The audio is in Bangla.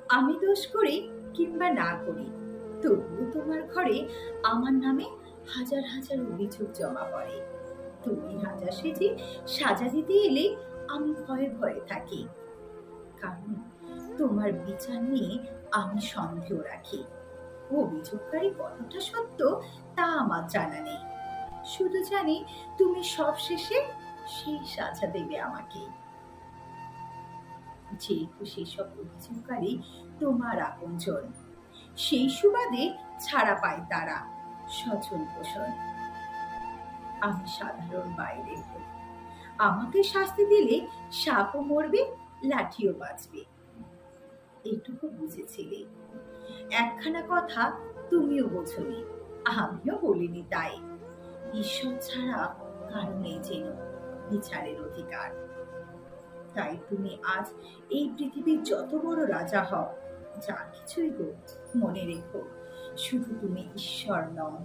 আমি দোষ করি কিংবা না করি, তবুও তোমার ঘরে আমার নামে হাজার হাজার অভিযোগ জমা পড়ে। তুমি রাজা সেজে সাজা দিতে এলে আমি ভয়ে ভয়ে থাকি, কারণ তোমার বিচার নিয়ে আমি সন্দেহ রাখি। অভিযোগকারী কতটা সত্য তা আমার জানা নেই, শুধু জানি তুমি সব শেষে সেই সাজা দেবে আমাকে। যেহেতু সেসব অভিযোগকারী তোমার আপনজন, সেই সুবাদে ছাড়া পায় তারা সচল পোষণ। আমি সাধারণ বাইরে ভূত, আমাকে শাস্তি দিলে সাপও মরবে, লাঠিও বাঁচবে। এটুকু বুঝেছিলে, একখানা কথা তুমিও বোঝনি, আমিও বলিনি তাই। ঈশ্বর ছাড়া কারো নেই যেন বিচারের অধিকার। তাই তুমি আজ এই পৃথিবীর যত বড় রাজা হও, যা কিছুই হোক, মনে রেখো শুধু তুমি ঈশ্বর নও,